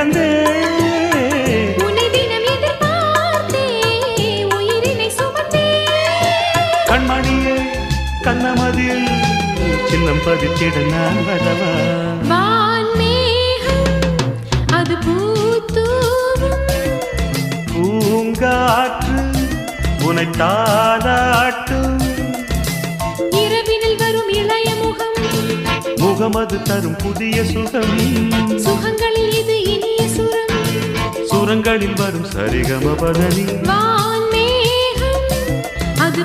பிறந்தே உன்னை தினம் எதிர்பார்த்தே உயிரினை சுமந்தே கண்மணியே கண்ணமதில் சின்னம் பதித்திட நான் வரவா வான்மேகம் அது பூத்தூவும் பூங்காற்று உனை தாலாட்டும் இரவினில் வரும் இளைய முகம் முகமது தரும் புதிய சுகம் சுகங்களில் இது இனிய சுரம் சுரங்களில் வரும் சரிகம பதனி வான்மேகம் அது